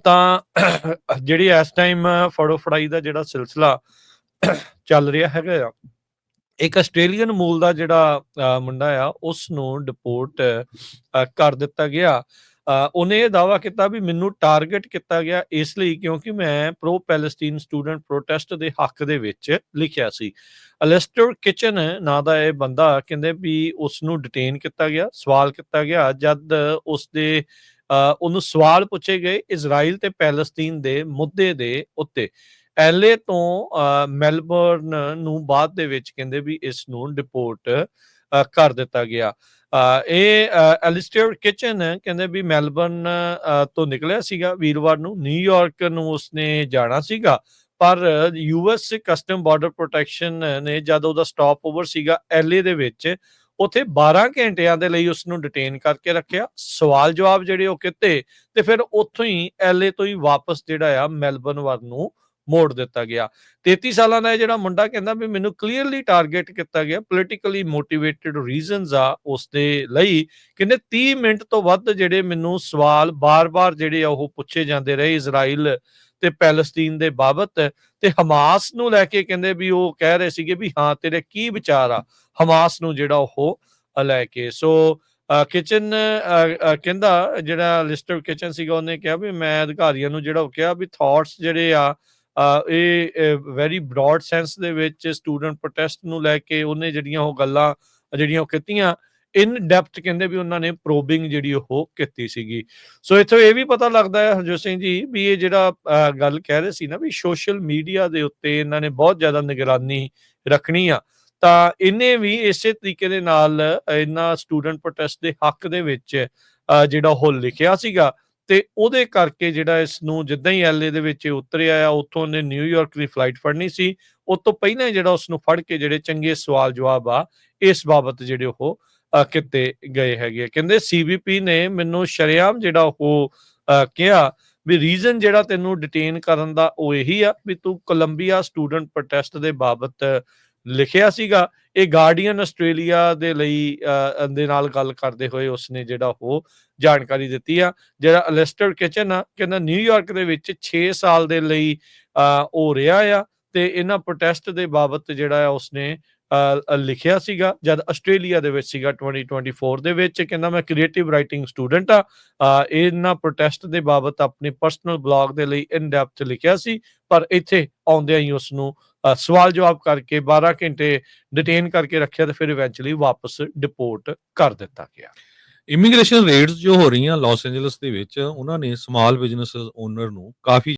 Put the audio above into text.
ਤਾਂ ਜਿਹੜੀ ਇਸ ਟਾਈਮ ਫੜੋ-ਫੜਾਈ ਦਾ ਜਿਹੜਾ ਸਿਲਸਿਲਾ ਚੱਲ ਰਿਹਾ ਹੈਗਾ ਆ, ਇੱਕ ਆਸਟ੍ਰੇਲੀਅਨ ਮੂਲ ਦਾ ਜਿਹੜਾ ਮੁੰਡਾ ਆ, ਉਸ ਨੂੰ ਡਿਪੋਰਟ ਕਰ ਦਿੱਤਾ ਗਿਆ। ਉਹਨੇ ਇਹ ਦਾਅਵਾ ਕੀਤਾ ਵੀ ਮੈਨੂੰ ਟਾਰਗੇਟ ਕੀਤਾ ਗਿਆ ਇਸ ਲਈ ਕਿਉਂਕਿ ਮੈਂ ਪ੍ਰੋ ਪੈਲਸਟੀਨ ਸਟੂਡੈਂਟ ਪ੍ਰੋਟੈਸਟ ਦੇ ਹੱਕ ਦੇ ਵਿੱਚ ਲਿਖਿਆ ਸੀ। ਅਲਿਸਟਰ ਕਿਚਨ ਨਾਂ ਦਾ ਇਹ ਬੰਦਾ ਕਹਿੰਦੇ ਵੀ ਉਸ ਨੂੰ ਡਿਟੇਨ ਕੀਤਾ ਗਿਆ, ਸਵਾਲ ਕੀਤਾ ਗਿਆ ਜਦ ਉਸਦੇ ਉਹਨੂੰ ਸਵਾਲ ਪੁੱਛੇ ਗਏ ਇਜ਼ਰਾਈਲ ਤੇ ਪੈਲਸਤੀਨ ਦੇ ਮੁੱਦੇ ਦੇ ਉੱਤੇ। ਐਲਏ ਤੋਂ ਮੈਲਬਰਨ ਨੂੰ ਬਾਅਦ ਦੇ ਵਿੱਚ ਕਹਿੰਦੇ ਵੀ ਇਸ ਨੂੰ ਡਿਪੋਰਟ ਕਰ ਦਿੱਤਾ ਗਿਆ। ਇਹ ਐਲਿਸਟਰ ਕਿਚਨ ਕਹਿੰਦੇ ਵੀ ਮੈਲਬਰਨ ਤੋਂ ਨਿਕਲਿਆ ਸੀਗਾ ਵੀਰਵਾਰ ਨੂੰ, ਨਿਊਯਾਰਕ ਨੂੰ ਉਸਨੇ ਜਾਣਾ ਸੀਗਾ, ਪਰ ਯੂਐਸ ਕਸਟਮ ਬਾਰਡਰ ਪ੍ਰੋਟੈਕਸ਼ਨ ਨੇ ਜਦ ਉਹਦਾ ਸਟਾਪ ਓਵਰ ਸੀਗਾ ਐਲਏ ਦੇ ਵਿੱਚ, ਉੱਥੇ 12 ਘੰਟਿਆਂ ਦੇ ਲਈ ਉਸਨੂੰ ਡਿਟੇਨ ਕਰਕੇ ਰੱਖਿਆ, ਸਵਾਲ ਜਵਾਬ ਜਿਹੜੇ ਉਹ ਕੀਤੇ ਤੇ ਫਿਰ ਉੱਥੋਂ ਹੀ ਐਲਏ ਤੋਂ ਹੀ ਵਾਪਸ ਜਿਹੜਾ ਆ ਮੈਲਬਰਨ ਵੱਲ ਨੂੰ ਮੋੜ ਦਿੱਤਾ ਗਿਆ। 33 ਸਾਲਾਂ ਦਾ ਇਹ ਜਿਹੜਾ ਮੁੰਡਾ ਕਹਿੰਦਾ ਵੀ ਮੈਨੂੰ ਕਲੀਅਰਲੀ ਟਾਰਗੇਟ ਕੀਤਾ ਗਿਆ, ਪੋਲੀਟੀਕਲੀ ਮੋਟੀਵੇਟਡ ਰੀਜ਼ਨਸ ਆ ਉਸਦੇ ਲਈ। ਕਹਿੰਦੇ 30 ਮਿੰਟ ਤੋਂ ਵੱਧ ਜਿਹੜੇ ਮੈਨੂੰ ਸਵਾਲ ਬਾਰ-ਬਾਰ ਜਿਹੜੇ ਆ ਉਹ ਪੁੱਛੇ ਜਾਂਦੇ ਰਹੇ ਇਜ਼ਰਾਈਲ ਤੇ ਪੈਲਸਤੀਨ ਦੇ ਬਾਬਤ ਤੇ ਹਮਾਸ ਨੂੰ ਲੈ ਕੇ। ਕਹਿੰਦੇ ਵੀ ਉਹ ਕਹਿ ਰਹੇ ਸੀਗੇ ਵੀ ਹਾਂ ਤੇਰੇ ਕੀ ਵਿਚਾਰ ਆ ਹਮਾਸ ਨੂੰ ਜਿਹੜਾ ਉਹ ਲੈ ਕੇ। ਸੋ ਕਿਚਨ ਕਹਿੰਦਾ ਜਿਹੜਾ ਲਿਸਟਰ ਕਿਚਨ ਸੀਗਾ ਉਹਨੇ ਕਿਹਾ ਵੀ ਮੈਂ ਅਧਿਕਾਰੀਆਂ ਨੂੰ ਜਿਹੜਾ ਉਹ ਕਿਹਾ ਵੀ ਥਾਟਸ ਜਿਹੜੇ ਆ ਇਹ ਵੈਰੀ ਬਰੋਡ ਸੈਂਸ ਦੇ ਵਿੱਚ ਸਟੂਡੈਂਟ ਪ੍ਰੋਟੈਸਟ ਨੂੰ ਲੈ ਕੇ ਉਹਨੇ ਜਿਹੜੀਆਂ ਉਹ ਗੱਲਾਂ ਜਿਹੜੀਆਂ ਉਹ ਕੀਤੀਆਂ ਇਨ ਡੈਪਥ, ਕਹਿੰਦੇ ਵੀ ਉਹਨਾਂ ਨੇ ਪ੍ਰੋਬਿੰਗ ਜਿਹੜੀ ਉਹ ਕੀਤੀ ਸੀਗੀ। ਸੋ ਇੱਥੋਂ ਇਹ ਵੀ ਪਤਾ ਲੱਗਦਾ ਹੈ ਹਰਜੋਤ ਸਿੰਘ ਜੀ ਵੀ ਇਹ ਜਿਹੜਾ ਗੱਲ ਕਹਿ ਰਹੇ ਸੀ ਨਾ ਵੀ ਸੋਸ਼ਲ ਮੀਡੀਆ ਦੇ ਉੱਤੇ ਇਹਨਾਂ ਨੇ ਬਹੁਤ ਜ਼ਿਆਦਾ ਨਿਗਰਾਨੀ ਰੱਖਣੀ ਆ, ਤਾਂ ਇਹਨੇ ਵੀ ਇਸੇ ਤਰੀਕੇ ਦੇ ਨਾਲ ਇਹਨਾਂ ਸਟੂਡੈਂਟ ਪ੍ਰੋਟੈਸਟ ਦੇ ਹੱਕ ਦੇ ਵਿੱਚ ਜਿਹੜਾ ਉਹ ਲਿਖਿਆ ਸੀਗਾ ਤੇ ਉਹਦੇ ਕਰਕੇ ਜਿਹੜਾ ਇਸ ਨੂੰ ਜਿੱਦਾਂ ਹੀ ਐਲਏ ਦੇ ਵਿੱਚ ਉਤਰਿਆ ਆ, ਉੱਥੋਂ ਉਹਨੇ ਨਿਊਯਾਰਕ ਦੀ ਫਲਾਈਟ ਫੜਨੀ ਸੀ, ਉਹ ਤੋਂ ਪਹਿਲਾਂ ਜਿਹੜਾ ਉਸ ਨੂੰ ਫੜ ਕੇ ਜਿਹੜੇ ਚੰਗੇ ਸਵਾਲ ਜਵਾਬ ਆ ਇਸ ਬਾਬਤ ਜਿਹੜੇ ਉਹ ਕੀਤੇ ਗਏ ਹੈਗੇ। ਕਹਿੰਦੇ ਸੀਬੀਪੀ ਨੇ ਮੈਨੂੰ ਸ਼ਰੇਆਮ ਜਿਹੜਾ ਉਹ ਕਿਹਾ ਵੀ ਰੀਜ਼ਨ ਜਿਹੜਾ ਤੈਨੂੰ ਡਿਟੇਨ ਕਰਨ ਦਾ ਉਹ ਇਹੀ ਆ ਵੀ ਤੂੰ ਕੋਲੰਬੀਆ ਸਟੂਡੈਂਟ ਪ੍ਰੋਟੈਸਟ ਦੇ ਬਾਬਤ ਲਿਖਿਆ ਸੀਗਾ। ਇਹ ਗਾਰਡੀਅਨ ਆਸਟ੍ਰੇਲੀਆ ਦੇ ਲਈ ਦੇ ਨਾਲ ਗੱਲ ਕਰਦੇ ਹੋਏ ਉਸਨੇ ਜਿਹੜਾ ਉਹ ਜਾਣਕਾਰੀ ਦਿੱਤੀ ਆ। ਜਿਹੜਾ ਅਲਿਸਟਰ ਕਿਚਨ ਆ ਕਹਿੰਦਾ ਨਿਊਯਾਰਕ ਦੇ ਵਿੱਚ 6 ਸਾਲ ਦੇ ਲਈ ਉਹ ਰਿਹਾ ਆ ਤੇ ਇਹਨਾਂ ਪ੍ਰੋਟੈਸਟ ਦੇ ਬਾਬਤ ਜਿਹੜਾ ਆ ਉਸਨੇ ਲਿਖਿਆ ਸੀਗਾ ਜਦ ਆਸਟ੍ਰੇਲੀਆ ਦੇ ਵਿੱਚ ਸੀਗਾ 2024 ਦੇ ਵਿੱਚ। ਕਹਿੰਦਾ ਮੈਂ ਕ੍ਰੀਏਟਿਵ ਰਾਈਟਿੰਗ ਸਟੂਡੈਂਟ ਆ, ਇਹਨਾਂ ਪ੍ਰੋਟੈਸਟ ਦੇ ਬਾਬਤ ਆਪਣੇ ਪਰਸਨਲ ਬਲੌਗ ਦੇ ਲਈ ਇਨ ਡੈਪਥ ਲਿਖਿਆ ਸੀ, ਪਰ ਇੱਥੇ ਆਉਂਦਿਆਂ ਹੀ ਉਸਨੂੰ ਸਵਾਲ ਜਵਾਬ ਕਰਕੇ 12 ਘੰਟੇ ਡਿਟੇਨ ਕਰਕੇ ਰੱਖਿਆ ਤੇ ਫਿਰ ਇਵੈਂਚੁਅਲੀ ਵਾਪਸ ਡਿਪੋਰਟ ਕਰ ਦਿੱਤਾ ਗਿਆ। ਇਮੀਗ੍ਰੇਸ਼ਨ ਰੇਡਸ ਜੋ ਹੋ ਰਹੀਆਂ ਲਾਸ ਐਂਜਲਸ ਦੇ ਵਿੱਚ, ਉਹਨਾਂ ਨੇ ਸਮਾਲ ਬਿਜ਼ਨਸ ਓਨਰ ਨੂੰ ਕਾਫੀ